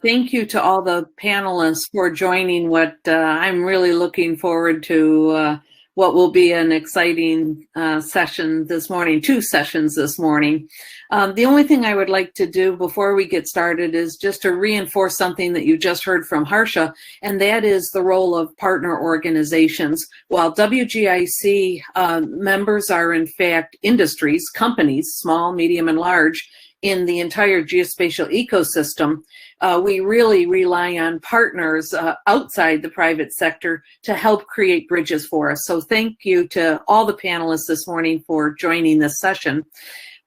thank you to all the panelists for joining what I'm really looking forward to what will be an exciting session this morning, 2 sessions this morning. The only thing I would like to do before we get started is just to reinforce something that you just heard from Harsha, and that is the role of partner organizations. While WGIC members are in fact industries, companies, small, medium, and large, in the entire geospatial ecosystem, we really rely on partners outside the private sector to help create bridges for us. So thank you to all the panelists this morning for joining this session.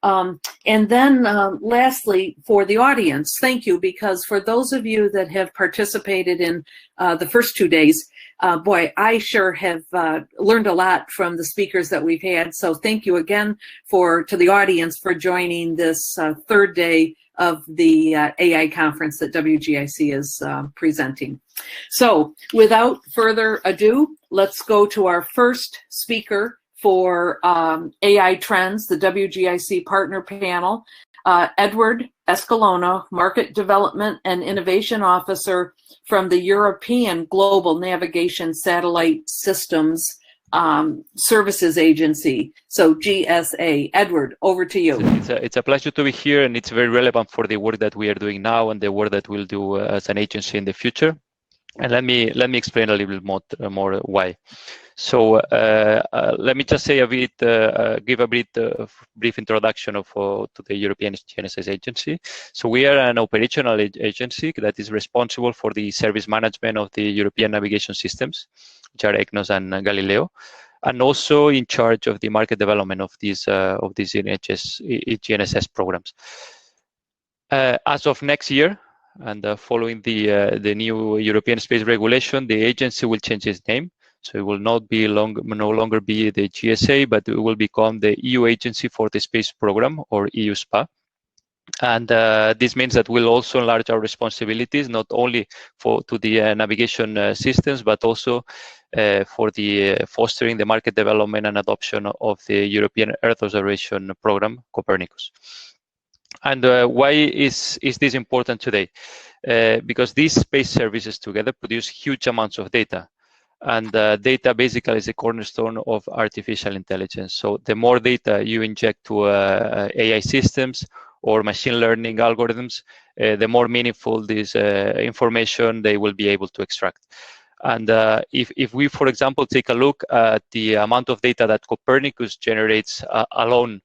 And then lastly, for the audience, thank you, because for those of you that have participated in the first 2 days, boy, I sure have learned a lot from the speakers that we've had. So thank you again to the audience for joining this 3rd day of the AI conference that WGIC is presenting. So without further ado, let's go to our first speaker for AI Trends, the WGIC Partner Panel, Eduard Escalona, Market Development and Innovation Officer from the European Global Navigation Satellite Systems Services Agency, so GSA. Eduard, over to you. It's a pleasure to be here, and it's very relevant for the work that we are doing now and the work that we'll do as an agency in the future. And let me explain a little bit more why. So let me just say a bit, give a bit brief introduction to the European GNSS Agency. So we are an operational agency that is responsible for the service management of the European navigation systems, which are EGNOS and Galileo, and also in charge of the market development of these GNSS programs. As of next year, and following the new European space regulation, the agency will change its name. So it will no longer be the GSA, but it will become the EU Agency for the Space Program, or EU SPA. And this means that we'll also enlarge our responsibilities, not only to the navigation systems, but also for the fostering the market development and adoption of the European Earth Observation Program, Copernicus. And why is this important today? Because these space services together produce huge amounts of data. And data basically is a cornerstone of artificial intelligence. So the more data you inject to AI systems or machine learning algorithms, the more meaningful this information they will be able to extract. And if we, for example, take a look at the amount of data that Copernicus generates alone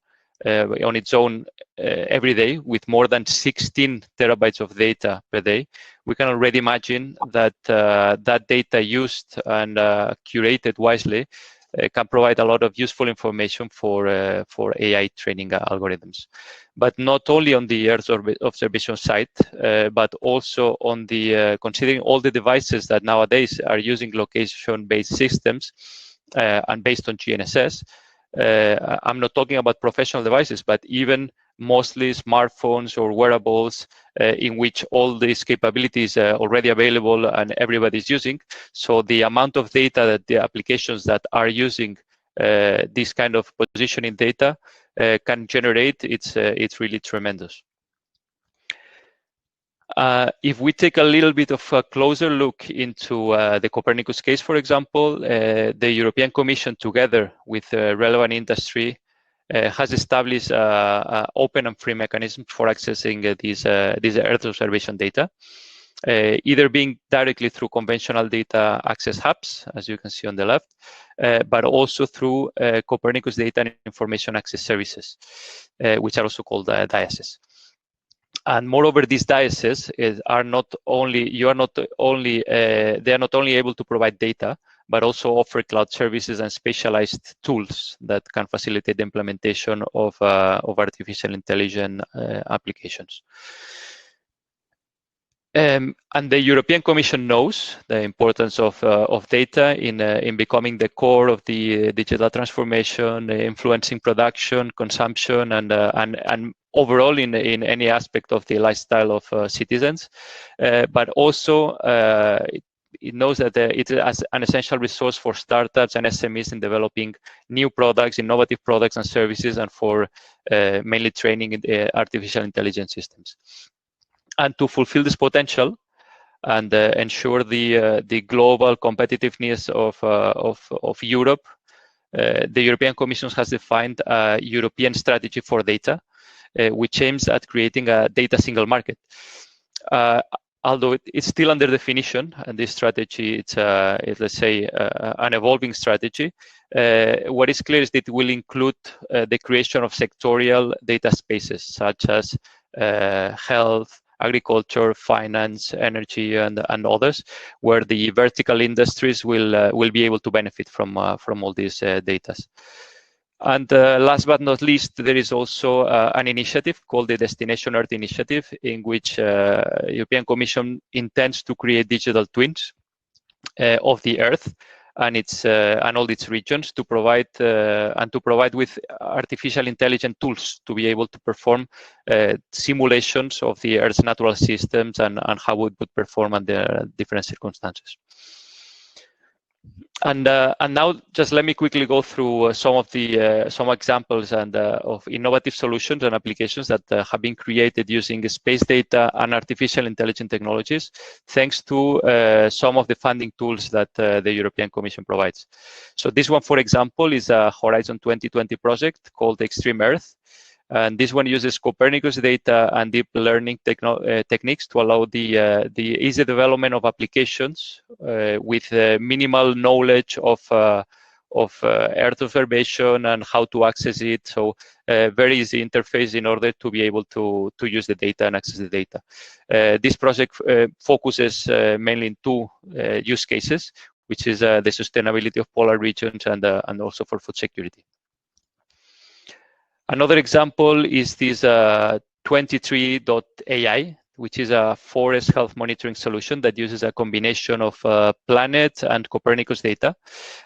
on its own every day, with more than 16 terabytes of data per day, we can already imagine that that data used and curated wisely can provide a lot of useful information for AI training algorithms. But not only on the Earth observation side, but also on the considering all the devices that nowadays are using location-based systems and based on GNSS. I'm not talking about professional devices, but even mostly smartphones or wearables in which all these capabilities are already available and everybody's using. So the amount of data that the applications that are using this kind of positioning data can generate, it's really tremendous. If we take a little bit of a closer look into the Copernicus case, for example, the European Commission, together with relevant industry, has established open and free mechanisms for accessing these Earth observation data, either being directly through conventional data access hubs, as you can see on the left, but also through Copernicus Data and Information Access Services, which are also called DIASes. And moreover, these DIASes are not only they are not only able to provide data, but also offer cloud services and specialized tools that can facilitate the implementation of artificial intelligence applications. And the European Commission knows the importance of data in becoming the core of the digital transformation, influencing production, consumption, and overall in any aspect of the lifestyle of citizens. But also it knows that it is an essential resource for startups and SMEs in developing new products, innovative products and services, and for mainly training in artificial intelligence systems. And to fulfill this potential and ensure the global competitiveness of Europe, the European Commission has defined a European strategy for data, which aims at creating a data single market. Although it's still under definition, and this strategy, it's let's say, an evolving strategy, what is clear is that it will include the creation of sectorial data spaces, such as health, agriculture, finance, energy, and others, where the vertical industries will be able to benefit from all these data. And last but not least, there is also an initiative called the Destination Earth Initiative, in which European Commission intends to create digital twins of the Earth and all its regions to provide with artificial intelligence tools to be able to perform simulations of the Earth's natural systems and how it would perform under different circumstances. And now, just let me quickly go through some examples of innovative solutions and applications that have been created using space data and artificial intelligence technologies, thanks to some of the funding tools that the European Commission provides. So this one, for example, is a Horizon 2020 project called Extreme Earth. And this one uses Copernicus data and deep learning techniques to allow the easy development of applications with minimal knowledge of Earth observation and how to access it. So very easy interface in order to be able to use the data and access the data. This project focuses mainly in two use cases, which is the sustainability of polar regions and also for food security. Another example is this 23.ai, which is a forest health monitoring solution that uses a combination of Planet and Copernicus data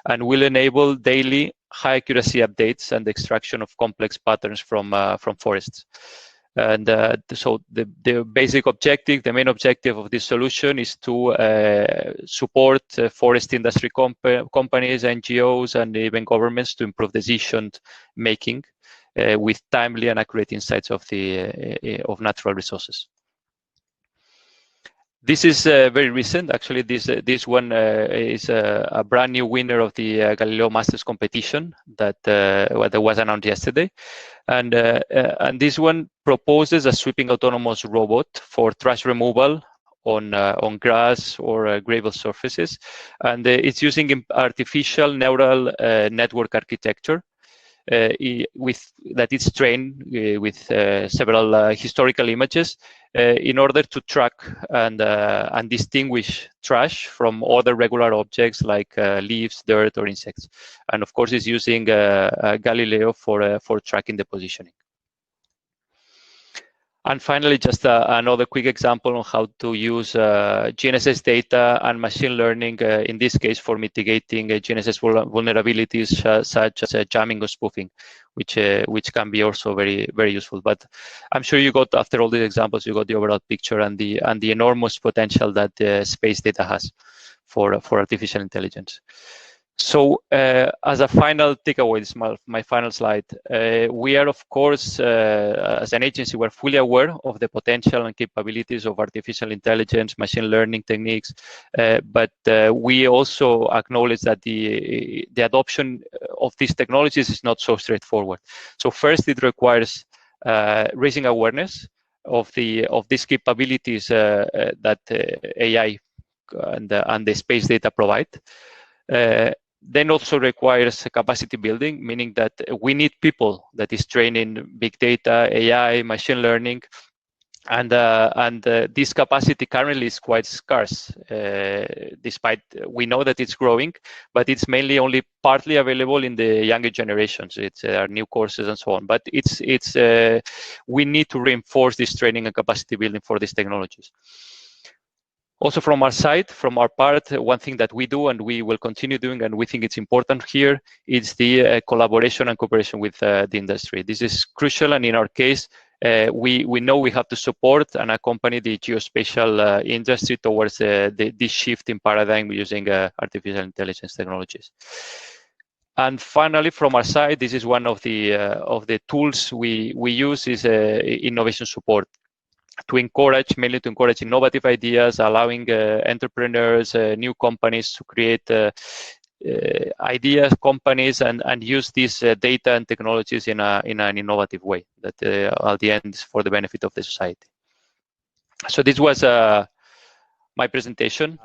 and will enable daily high accuracy updates and extraction of complex patterns from forests. And so the basic objective, the main objective of this solution is to support forest industry companies, NGOs, and even governments to improve decision making with timely and accurate insights of natural resources. This is very recent. Actually, this one is a brand new winner of the Galileo Masters competition that was announced yesterday, and this one proposes a sweeping autonomous robot for trash removal on grass or gravel surfaces, and it's using artificial neural network architecture. That it's trained with several historical images in order to track and distinguish trash from other regular objects like leaves, dirt, or insects. And of course, it's using Galileo for tracking the positioning. And finally, just another quick example on how to use GNSS data and machine learning, in this case, for mitigating GNSS vulnerabilities such as jamming or spoofing, which can be also very, very useful. But I'm sure you got, after all these examples, you got the overall picture and the enormous potential that space data has for artificial intelligence. So as a final takeaway, this is my final slide. We are, of course, as an agency, we're fully aware of the potential and capabilities of artificial intelligence, machine learning techniques, but we also acknowledge that the adoption of these technologies is not so straightforward. So first, it requires raising awareness of these capabilities that AI and the space data provide. Then also requires capacity building, meaning that we need people that is training big data, AI, machine learning, and this capacity currently is quite scarce. Despite we know that it's growing, but it's mainly only partly available in the younger generations. It's new courses and so on. But we need to reinforce this training and capacity building for these technologies. Also from our side, from our part, one thing that we do and we will continue doing, and we think it's important here, is the collaboration and cooperation with the industry. This is crucial, and in our case, we know we have to support and accompany the geospatial industry towards this shift in paradigm using artificial intelligence technologies. And finally, from our side, this is one of the tools we use is innovation support. mainly to encourage innovative ideas, allowing entrepreneurs, new companies to create ideas, companies, and use these data and technologies in an innovative way that at the end is for the benefit of the society. So this was my presentation.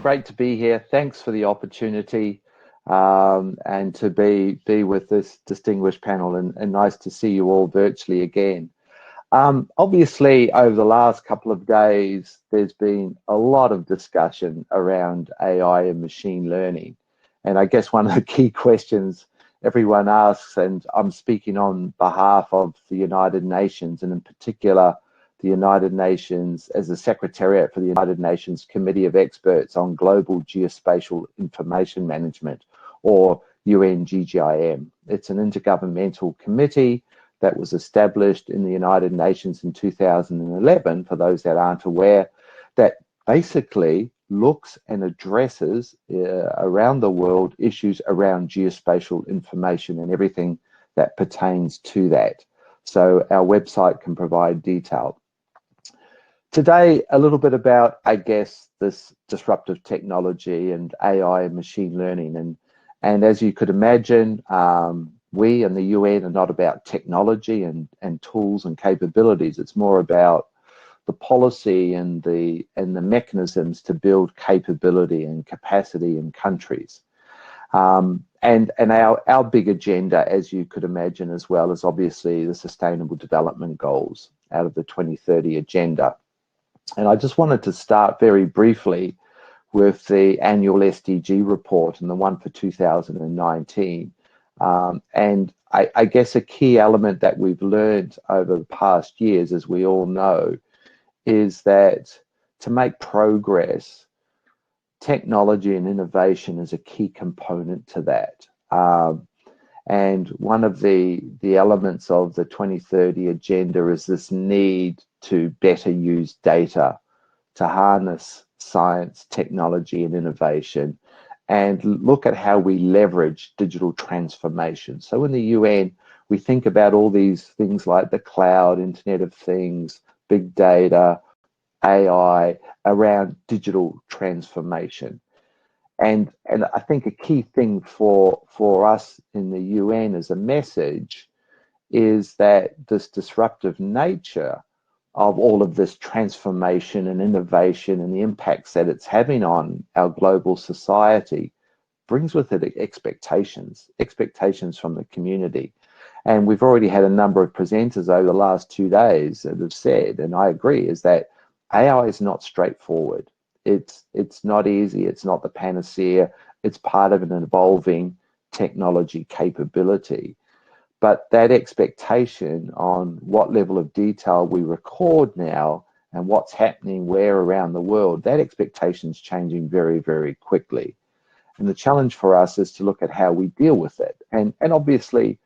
Great to be here. Thanks for the opportunity and to be with this distinguished panel, and nice to see you all virtually again. Obviously, over the last couple of days, there's been a lot of discussion around AI and machine learning. And I guess one of the key questions everyone asks, and I'm speaking on behalf of the United Nations, and in particular, the United Nations as the Secretariat for the United Nations Committee of Experts on Global Geospatial Information Management, or UN-GGIM. It's an intergovernmental committee that was established in the United Nations in 2011, for those that aren't aware, that basically looks and addresses around the world issues around geospatial information and everything that pertains to that. So our website can provide detail. Today, a little bit about, I guess, this disruptive technology and AI and machine learning. And as you could imagine, we and the UN are not about technology and tools and capabilities. It's more about the policy and the mechanisms to build capability and capacity in countries. And our big agenda, as you could imagine as well, is obviously the Sustainable Development Goals out of the 2030 Agenda. And I just wanted to start very briefly with the annual SDG report and the one for 2019. And I guess a key element that we've learned over the past years, as we all know, is that to make progress, technology and innovation is a key component to that. And one of the elements of the 2030 Agenda is this need to better use data to harness science, technology, and innovation, and look at how we leverage digital transformation. So in the UN, we think about all these things like the cloud, Internet of Things, big data, AI, around digital transformation. And I think a key thing for us in the UN as a message is that this disruptive nature of all of this transformation and innovation and the impacts that it's having on our global society brings with it expectations from the community. And we've already had a number of presenters over the last 2 days that have said, and I agree, is that AI is not straightforward. It's not easy. It's not the panacea. It's part of an evolving technology capability. But that expectation on what level of detail we record now and what's happening where around the world, that expectation is changing very, very quickly. And the challenge for us is to look at how we deal with it. And obviously,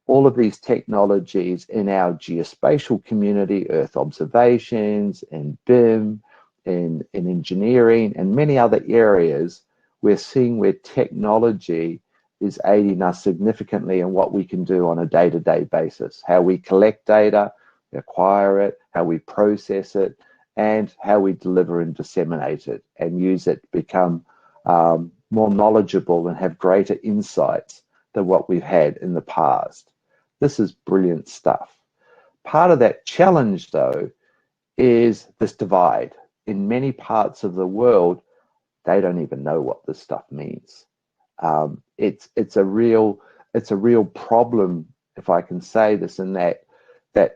all of these technologies in our geospatial community, Earth observations and BIM, in engineering and many other areas, we're seeing where technology is aiding us significantly in what we can do on a day-to-day basis, how we collect data, acquire it, how we process it, and how we deliver and disseminate it and use it to become more knowledgeable and have greater insights than what we've had in the past. This is brilliant stuff. Part of that challenge, though, is this divide. In many parts of the world, they don't even know what this stuff means. It's a real problem, if I can say this, in that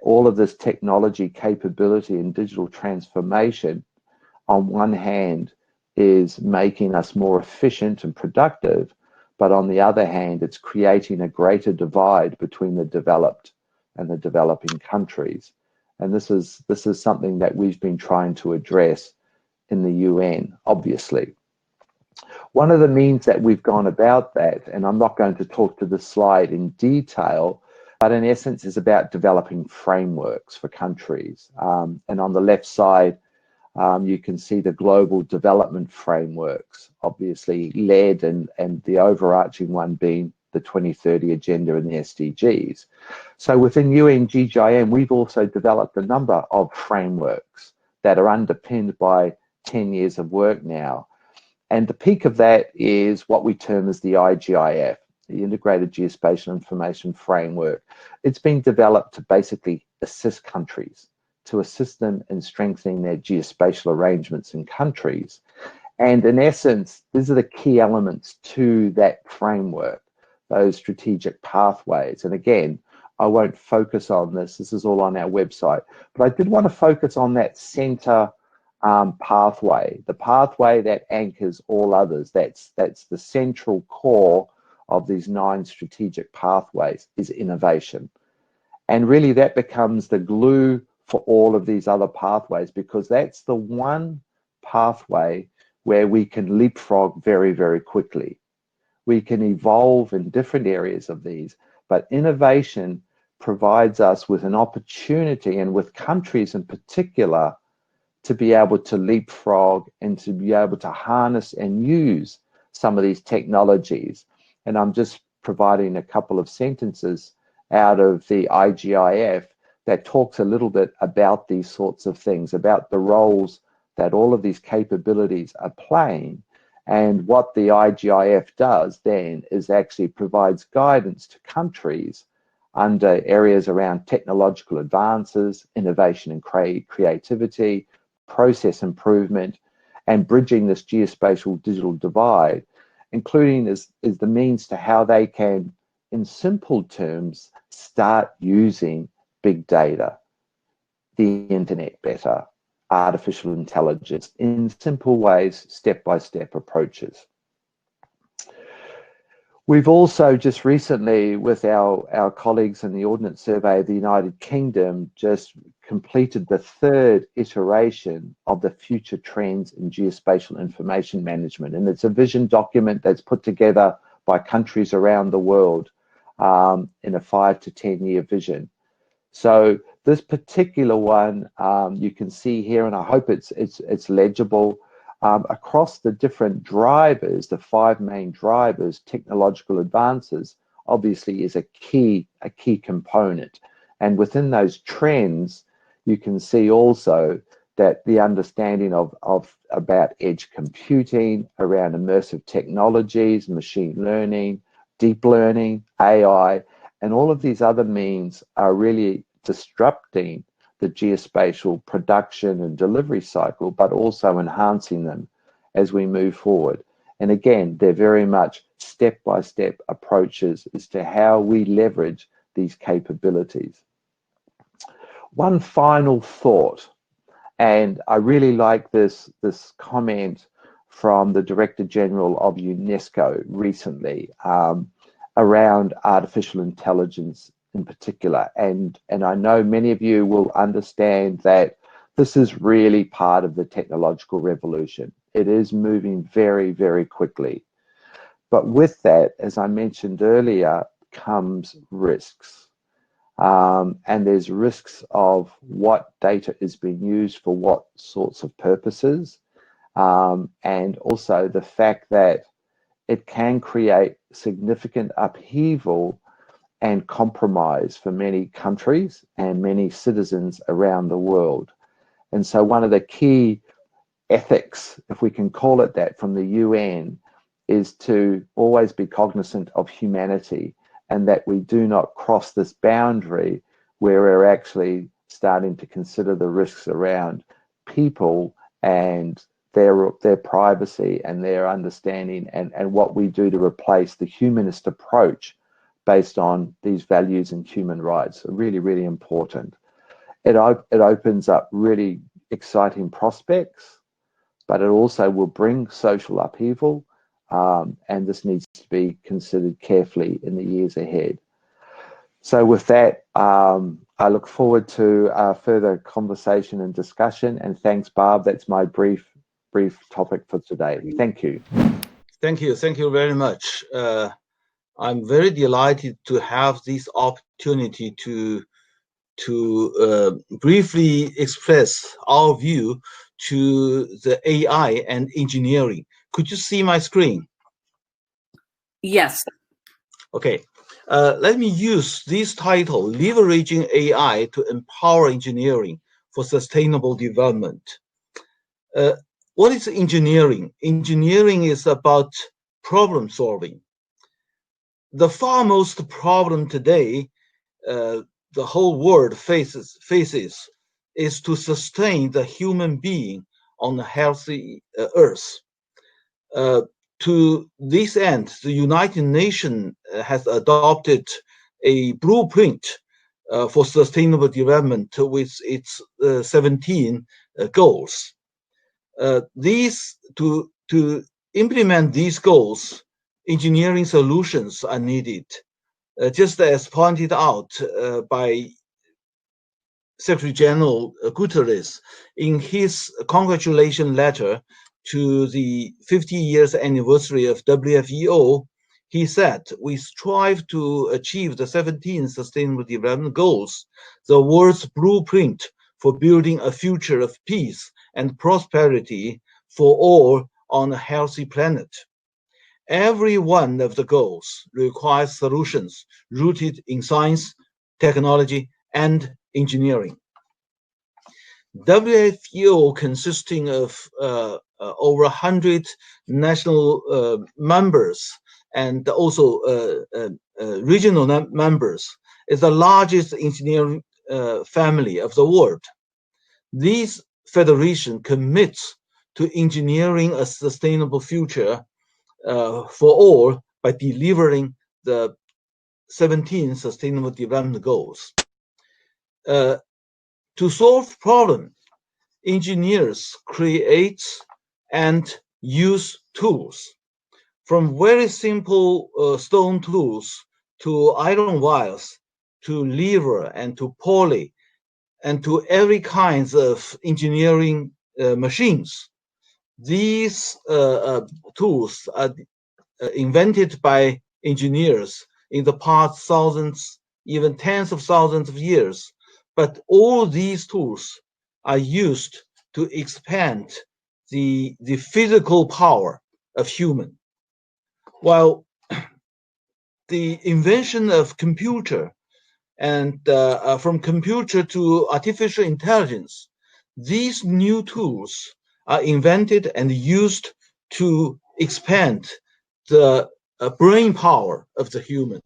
all of this technology capability and digital transformation, on one hand, is making us more efficient and productive, but on the other hand, it's creating a greater divide between the developed and the developing countries. And this is something that we've been trying to address in the UN, obviously. One of the means that we've gone about that, and I'm not going to talk to this slide in detail, but in essence is about developing frameworks for countries. And on the left side, you can see the global development frameworks, obviously led and the overarching one being the 2030 agenda and the SDGs. So within UN-GGIM, we've also developed a number of frameworks that are underpinned by 10 years of work now. And the peak of that is what we term as the IGIF, the Integrated Geospatial Information Framework. It's been developed to basically assist countries, to assist them in strengthening their geospatial arrangements in countries. And in essence, these are the key elements to that framework, those strategic pathways. And again, I won't focus on this. This is all on our website. But I did want to focus on that center pathway, the pathway that anchors all others. That's the central core of these 9 strategic pathways, is innovation. And really that becomes the glue for all of these other pathways, because that's the one pathway where we can leapfrog very, very quickly. We can evolve in different areas of these, but innovation provides us with an opportunity, and with countries in particular, to be able to leapfrog and to be able to harness and use some of these technologies. And I'm just providing a couple of sentences out of the IGIF that talks a little bit about these sorts of things, about the roles that all of these capabilities are playing. And what the IGIF does then is actually provides guidance to countries under areas around technological advances, innovation and creativity, process improvement, and bridging this geospatial digital divide, including is the means to how they can, in simple terms, start using big data, the internet better, artificial intelligence, in simple ways, step-by-step approaches. We've also just recently, with our colleagues in the Ordnance Survey of the United Kingdom, just completed the 3rd iteration of the Future Trends in Geospatial Information Management. And it's a vision document that's put together by countries around the world in a 5 to 10 year vision. So this particular one, you can see here, and I hope it's legible, across the different drivers, the 5 main drivers. Technological advances obviously is a key component. And within those trends, you can see also that the understanding of about edge computing, around immersive technologies, machine learning, deep learning, AI, and all of these other means are really disrupting the geospatial production and delivery cycle, but also enhancing them as we move forward. And again, they're very much step-by-step approaches as to how we leverage these capabilities. One final thought, and I really like this comment from the Director General of UNESCO recently around artificial intelligence in particular. And I know many of you will understand that this is really part of the technological revolution. It is moving very, very quickly. But with that, as I mentioned earlier, comes risks. And there's risks of what data is being used for what sorts of purposes. And also the fact that it can create significant upheaval and compromise for many countries and many citizens around the world. And so one of the key ethics, if we can call it that, from the UN is to always be cognizant of humanity, and that we do not cross this boundary where we're actually starting to consider the risks around people and their privacy and their understanding, and what we do to replace the humanist approach based on these values and human rights. Really, really important. It opens up really exciting prospects, but it also will bring social upheaval, and this needs to be considered carefully in the years ahead. So with that, I look forward to further conversation and discussion, and thanks, Barb. That's my brief topic for today. Thank you. Thank you very much. I'm very delighted to have this opportunity to briefly express our view to the AI and engineering. Could you see my screen? Yes. Okay, let me use this title, Leveraging AI to Empower Engineering for Sustainable Development. What is engineering? Engineering is about problem solving. The foremost problem today the whole world faces is to sustain the human being on a healthy Earth. To this end, the United Nations has adopted a blueprint for sustainable development with its 17 goals. To implement these goals, engineering solutions are needed. Just as pointed out by Secretary General Guterres in his congratulation letter to the 50 years anniversary of WFEO, he said, "We strive to achieve the 17 Sustainable Development Goals, the world's blueprint for building a future of peace and prosperity for all on a healthy planet. Every one of the goals requires solutions rooted in science, technology, and engineering." WFEO, consisting of over 100 national members and also regional members, is the largest engineering family of the world. This federation commits to engineering a sustainable future for all by delivering the 17 Sustainable Development Goals. To solve problems, engineers create and use tools, from very simple stone tools to iron wires, to lever and to pulley, and to every kinds of engineering machines. These tools are invented by engineers in the past thousands, even tens of thousands of years. But all these tools are used to expand the physical power of human. While the invention of computer and from computer to artificial intelligence, these new tools are invented and used to expand the brain power of the human.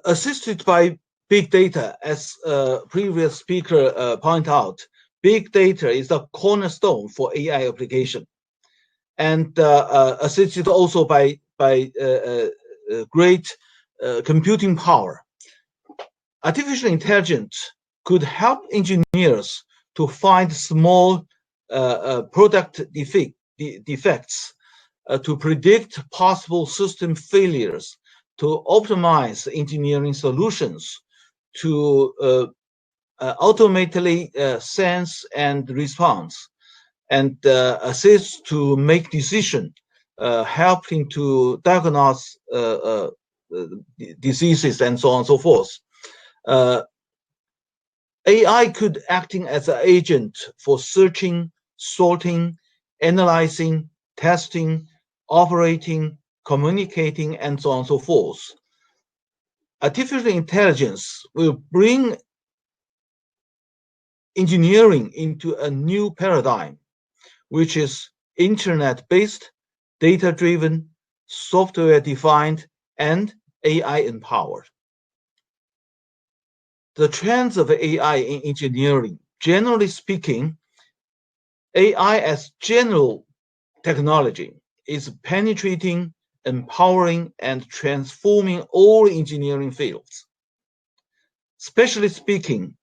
Assisted by big data, as previous speaker pointed out, big data is the cornerstone for AI application, and assisted also by great computing power. Artificial intelligence could help engineers to find small product defects, to predict possible system failures, to optimize engineering solutions, to automatically sense and respond, and assist to make decisions, helping to diagnose diseases and so on and so forth. AI could acting as an agent for searching, sorting, analyzing, testing, operating, communicating, and so on and so forth. Artificial intelligence will bring engineering into a new paradigm, which is internet-based, data-driven, software-defined, and AI-empowered. The trends of AI in engineering, generally speaking, AI as general technology is penetrating, empowering, and transforming all engineering fields. Especially speaking,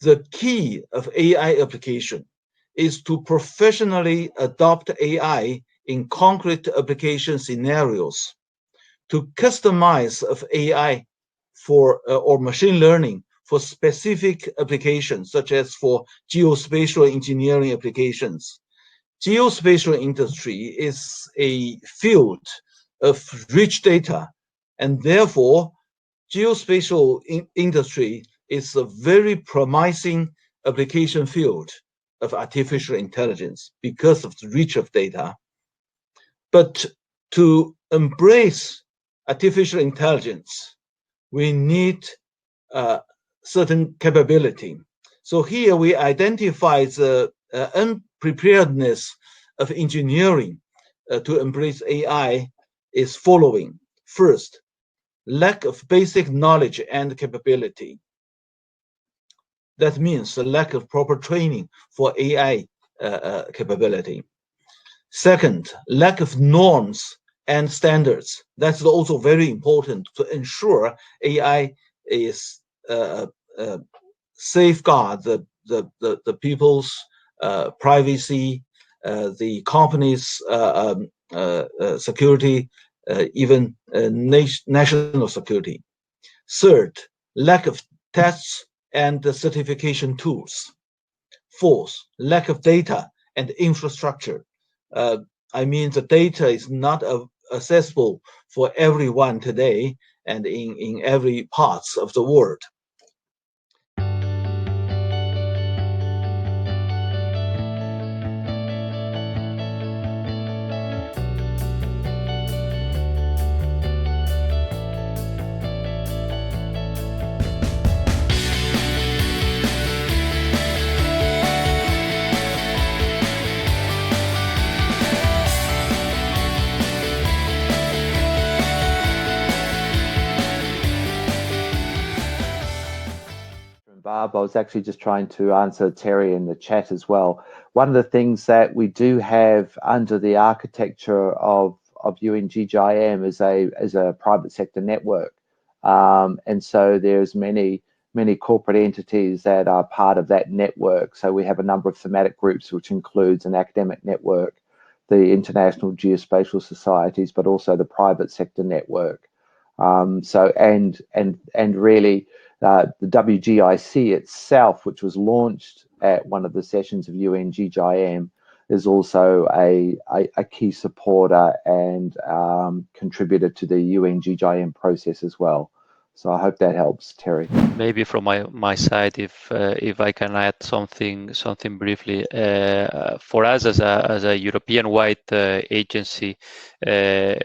the key of AI application is to professionally adopt AI in concrete application scenarios, to customize of AI for or machine learning for specific applications, such as for geospatial engineering applications. Geospatial industry is a field of rich data, and therefore geospatial industry is a very promising application field of artificial intelligence because of the reach of data. But to embrace artificial intelligence, we need certain capability. So here we identify the unpreparedness of engineering to embrace AI is following. First, lack of basic knowledge and capability. That means the lack of proper training for AI capability. Second, lack of norms and standards. That's also very important to ensure AI is safeguard the people's privacy, the company's security, even national security. Third, lack of tests and certification tools. Fourth, lack of data and infrastructure. I mean, the data is not accessible for everyone today and in every parts of the world. Barb, I was actually just trying to answer Terry in the chat as well. One of the things that we do have under the architecture of UN-GGIM is a private sector network, and so there's many corporate entities that are part of that network. So we have a number of thematic groups, which includes an academic network, the international geospatial societies, but also the private sector network. And really. The WGIC itself, which was launched at one of the sessions of UN-GGIM, is also a key supporter and contributor to the UN-GGIM process as well. So I hope that helps, Terry. Maybe from my side, if I can add something briefly, for us as a European-wide agency,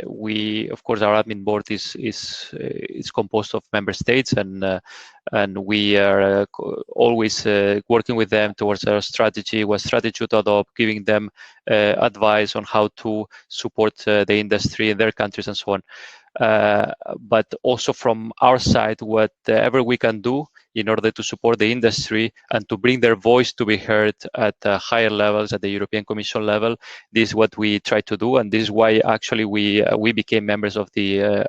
we, of course, our admin board is composed of member states, and we are always working with them towards our strategy, what strategy to adopt, giving them advice on how to support the industry in their countries and so on. But also from our side, whatever we can do in order to support the industry and to bring their voice to be heard at higher levels, at the European Commission level, this is what we try to do, and this is why actually we became members of the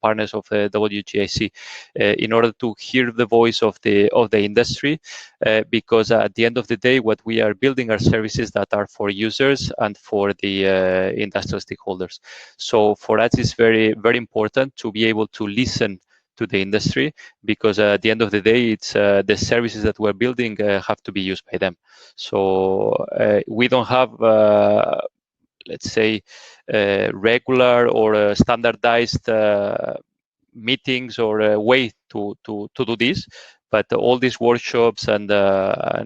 partners of WGIC in order to hear the voice of the industry, because at the end of the day, what we are building are services that are for users and for the industrial stakeholders. So for us, it's very, very important to be able to listen to the industry, because at the end of the day, it's the services that we're building have to be used by them. So we don't have, let's say, regular or standardized meetings or a way to do this. But all these workshops, and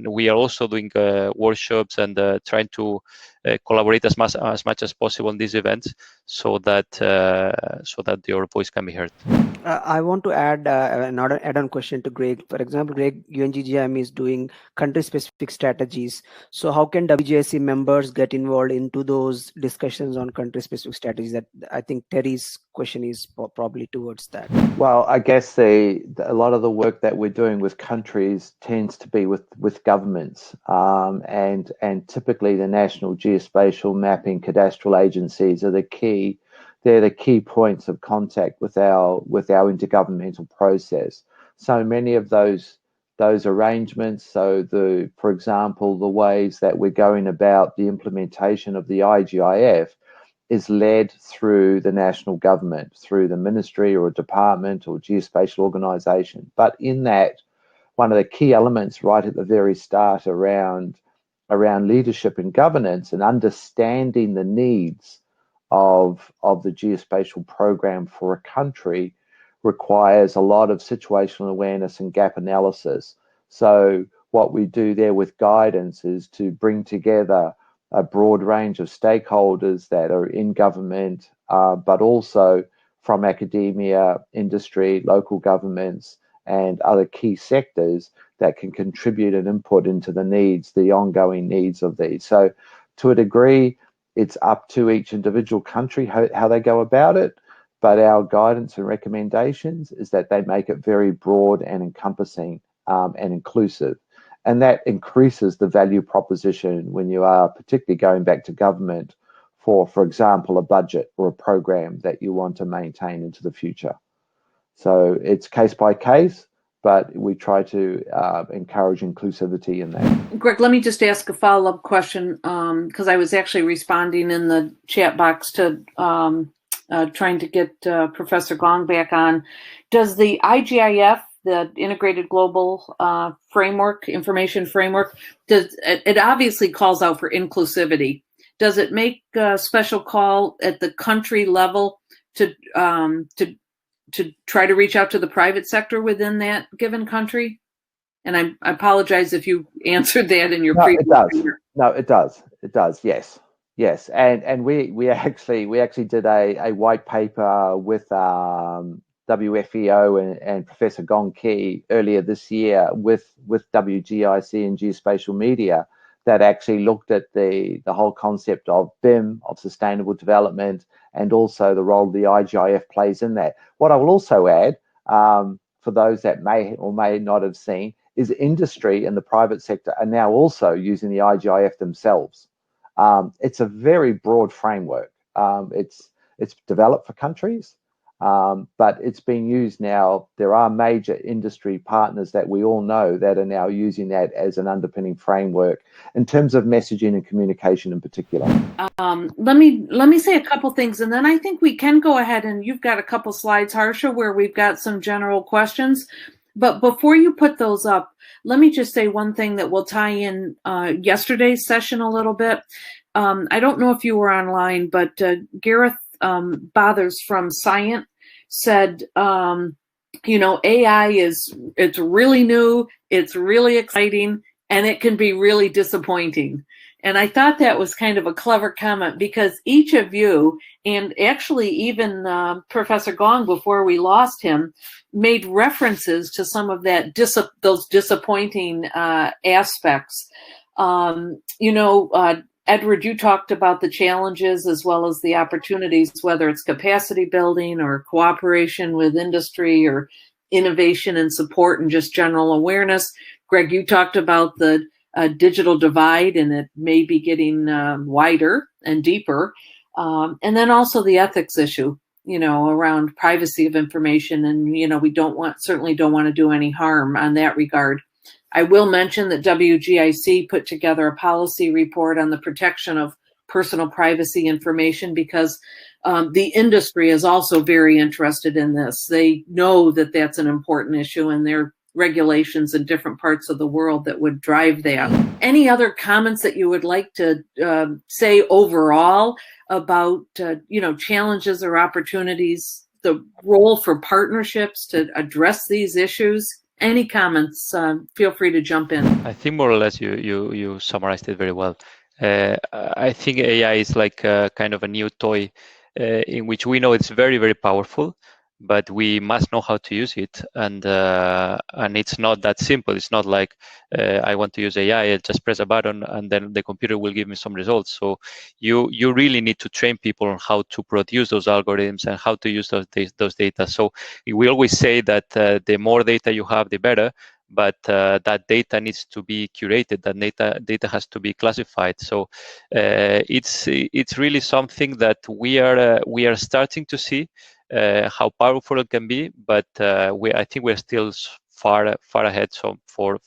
we are also doing workshops and trying to collaborate as much as possible in these events, so that your voice can be heard. I want to add another add-on question to Greg. For example, Greg, UN-GGIM is doing country-specific strategies. So how can WGIC members get involved into those discussions on country-specific strategies? That I think Terry's question is probably towards that. Well, I guess a lot of the work that we're doing with countries tends to be with governments, and typically the national geospatial mapping cadastral agencies are the key. They're the key points of contact with our intergovernmental process. So many of those arrangements, for example, the ways that we're going about the implementation of the IGIF is led through the national government, through the ministry or department or geospatial organization. But in that, one of the key elements right at the very start around leadership and governance and understanding the needs of the geospatial program for a country requires a lot of situational awareness and gap analysis. So what we do there with guidance is to bring together a broad range of stakeholders that are in government, but also from academia, industry, local governments, and other key sectors that can contribute and input into the needs, the ongoing needs of these. So to a degree, it's up to each individual country how they go about it, but our guidance and recommendations is that they make it very broad and encompassing and inclusive. And that increases the value proposition when you are particularly going back to government for example, a budget or a program that you want to maintain into the future. So it's case by case, but we try to encourage inclusivity in that. Greg, let me just ask a follow-up question because I was actually responding in the chat box to trying to get Professor Gong back on. Does the IGIF, the Integrated Global Framework, Information Framework, it obviously calls out for inclusivity. Does it make a special call at the country level to try to reach out to the private sector within that given country? And I apologize if you answered that in your previous. It does. No, it does. It does. Yes. Yes. And we actually did a white paper with WFEO and Professor Gong earlier this year with WGIC and Geospatial Media that actually looked at the whole concept of BIM, of sustainable development, and also the role the IGIF plays in that. What I will also add, for those that may or may not have seen, is industry and the private sector are now also using the IGIF themselves. It's a very broad framework. It's developed for countries, but it's being used now. There are major industry partners that we all know that are now using that as an underpinning framework in terms of messaging and communication in particular. Let me say a couple things, and then I think we can go ahead, and you've got a couple slides, Harsha, where we've got some general questions. But before you put those up, let me just say one thing that will tie in yesterday's session a little bit. I don't know if you were online, but Gareth Bothers from Scient said, AI it's really new, it's really exciting, and it can be really disappointing. And I thought that was kind of a clever comment because each of you, and actually even Professor Gong before we lost him, made references to some of that those disappointing aspects. Edward, you talked about the challenges as well as the opportunities, whether it's capacity building or cooperation with industry or innovation and support and just general awareness. Greg, you talked about the digital divide, and it may be getting wider and deeper. And then also the ethics issue, around privacy of information. And, we certainly don't want to do any harm on that regard. I will mention that WGIC put together a policy report on the protection of personal privacy information because the industry is also very interested in this. They know that that's an important issue, and there are regulations in different parts of the world that would drive that. Any other comments that you would like to say overall about challenges or opportunities, the role for partnerships to address these issues? Any comments? Feel free to jump in. I think more or less you summarized it very well. I think AI is like kind of a new toy in which we know it's very, very powerful, but we must know how to use it. And it's not that simple. It's not like I want to use AI, I just press a button and then the computer will give me some results. So you really need to train people on how to produce those algorithms and how to use those data. So we always say that the more data you have, the better. But that data needs to be curated. That data has to be classified. So it's really something that we are starting to see how powerful it can be. But I think we're still far ahead. So for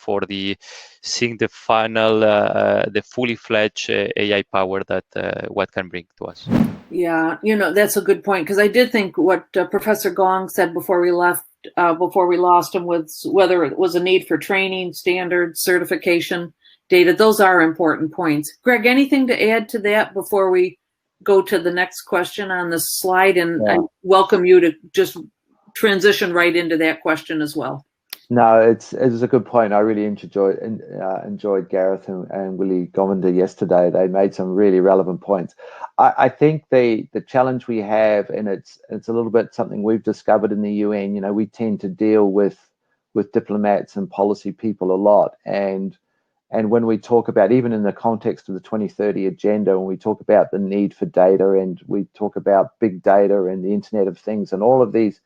seeing the final, the fully fledged AI power that what can bring to us. Yeah, that's a good point, because I did think what Professor Gong said before we left. Before we lost him, with whether it was a need for training, standards, certification, data. Those are important points. Greg, anything to add to that before we go to the next question on the slide? And I welcome you to just transition right into that question as well. No, it's a good point. I really enjoyed Gareth and Willie Gominder yesterday. They made some really relevant points. I think the challenge we have, and it's a little bit something we've discovered in the UN. You know, we tend to deal with diplomats and policy people a lot, and when we talk about, even in the context of the 2030 agenda, when we talk about the need for data, and we talk about big data and the Internet of Things and all of these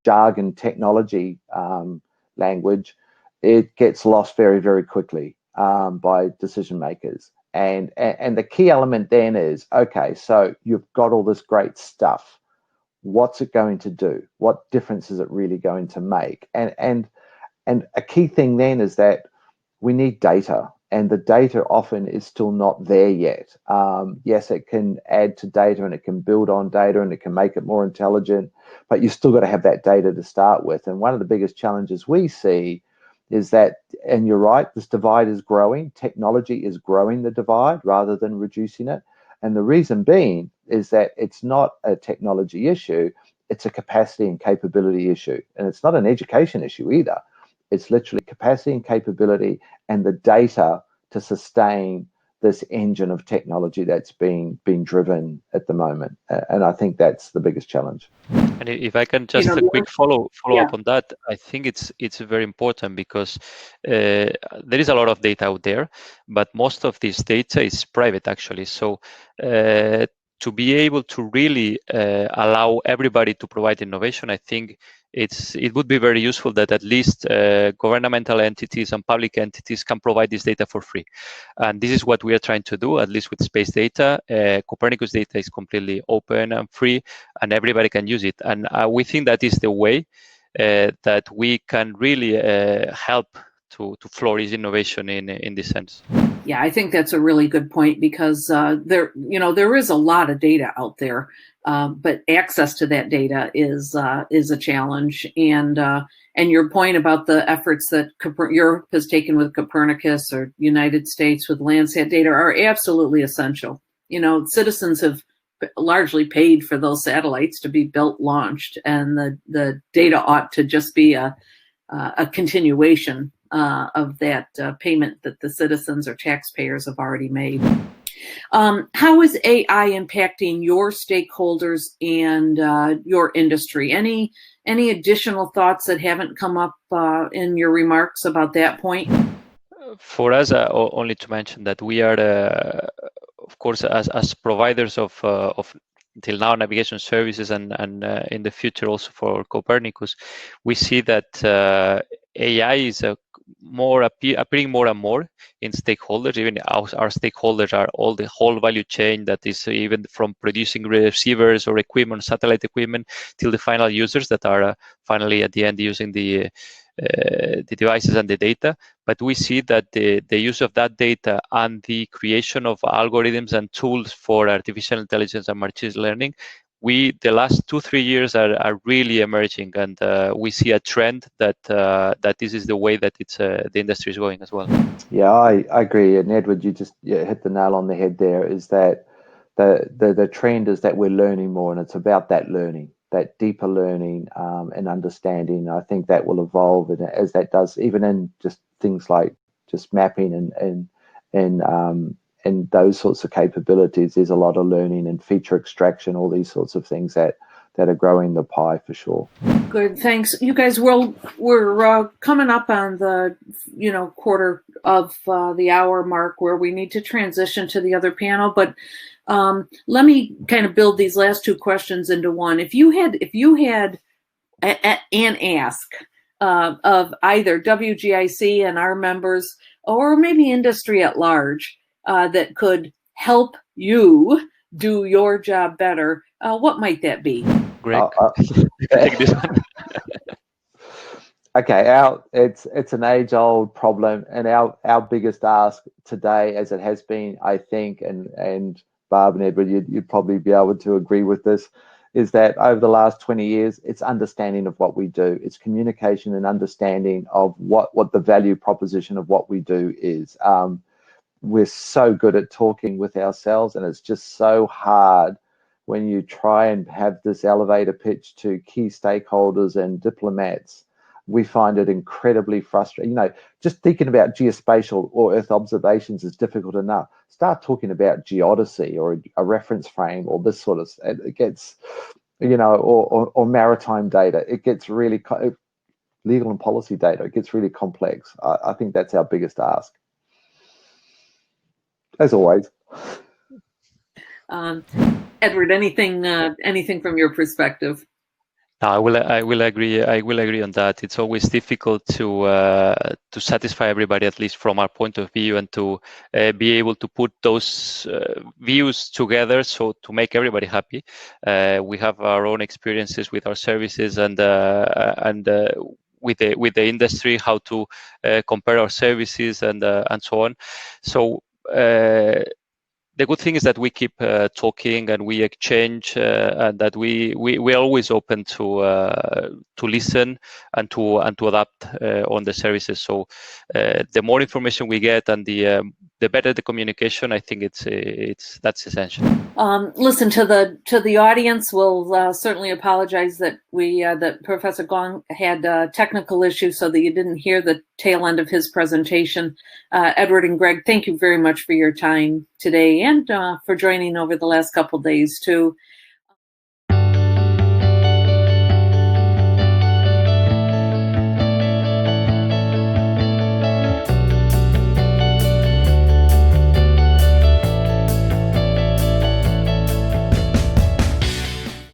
jargon technology language, it gets lost very, very quickly by decision makers. And the key element then is, okay, so you've got all this great stuff. What's it going to do? What difference is it really going to make? And a key thing then is that we need data, and the data often is still not there yet. Yes, it can add to data and it can build on data and it can make it more intelligent, but you still got to have that data to start with. And one of the biggest challenges we see is that, and you're right, this divide is growing. Technology is growing the divide rather than reducing it. And the reason being is that it's not a technology issue, it's a capacity and capability issue. And it's not an education issue either. It's literally capacity and capability and the data to sustain this engine of technology that's being driven at the moment. And I think that's the biggest challenge. And if I can just a quick follow up on that, I think it's very important because there is a lot of data out there, but most of this data is private actually. So to be able to really allow everybody to provide innovation, I think it would be very useful that at least governmental entities and public entities can provide this data for free. And this is what we are trying to do, at least with space data. Copernicus data is completely open and free, and everybody can use it. And we think that is the way that we can really help to flourish innovation in this sense. Yeah, I think that's a really good point because there is a lot of data out there, but access to that data is a challenge. And your point about the efforts that Europe has taken with Copernicus or United States with Landsat data are absolutely essential. You know, citizens have largely paid for those satellites to be built, launched, and the data ought to just be a continuation of that payment that the citizens or taxpayers have already made. How is AI impacting your stakeholders and your industry? Any additional thoughts that haven't come up in your remarks about that point? For us, only to mention that we are, of course, as providers of until now navigation services and in the future also for Copernicus, we see that AI is appearing more and more in stakeholders. Even our stakeholders are all the whole value chain, that is even from producing receivers or equipment, satellite equipment, till the final users that are finally at the end using the devices and the data. But we see that the use of that data and the creation of algorithms and tools for artificial intelligence and machine learning, the last 2-3 years are really emerging, and we see a trend that this is the way that the industry is going as well. Yeah, I agree. And Edward, you just hit the nail on the head there, is that the trend is that we're learning more, and it's about that learning, that deeper learning and understanding. I think that will evolve, and as that does, even in just things like just mapping and those sorts of capabilities, there's a lot of learning and feature extraction, all these sorts of things that are growing the pie for sure. Good, thanks. You guys, we're coming up on the quarter of the hour mark where we need to transition to the other panel, but let me kind of build these last two questions into one. If you had an ask of either WGIC and our members, or maybe industry at large, that could help you do your job better, what might that be? Greg, take this one. Okay, it's an age-old problem, and our biggest ask today, as it has been, I think, and Barb and Edward, you'd probably be able to agree with this, is that over the last 20 years, it's understanding of what we do. It's communication and understanding of what the value proposition of what we do is. We're so good at talking with ourselves, and it's just so hard when you try and have this elevator pitch to key stakeholders and diplomats we find it incredibly frustrating. Just thinking about geospatial or Earth observations is difficult enough. Start talking about geodesy or a reference frame or this sort of, it gets, or maritime data. It gets really, legal and policy data, it gets really complex. I think that's our biggest ask. As always. Edward, anything from your perspective? I will agree. I will agree on that. It's always difficult to satisfy everybody, at least from our point of view, and to be able to put those views together, so to make everybody happy. We have our own experiences with our services and with the industry, how to compare our services and so on. So. The good thing is that we keep talking and we exchange, and that we're always open to listen and to adapt on the services. So the more information we get and the better the communication, I think that's essential. Listen, to the audience, we'll certainly apologize that that Professor Gong had technical issues, so that you didn't hear the tail end of his presentation. Edward and Greg, thank you very much for your time today and for joining over the last couple of days too.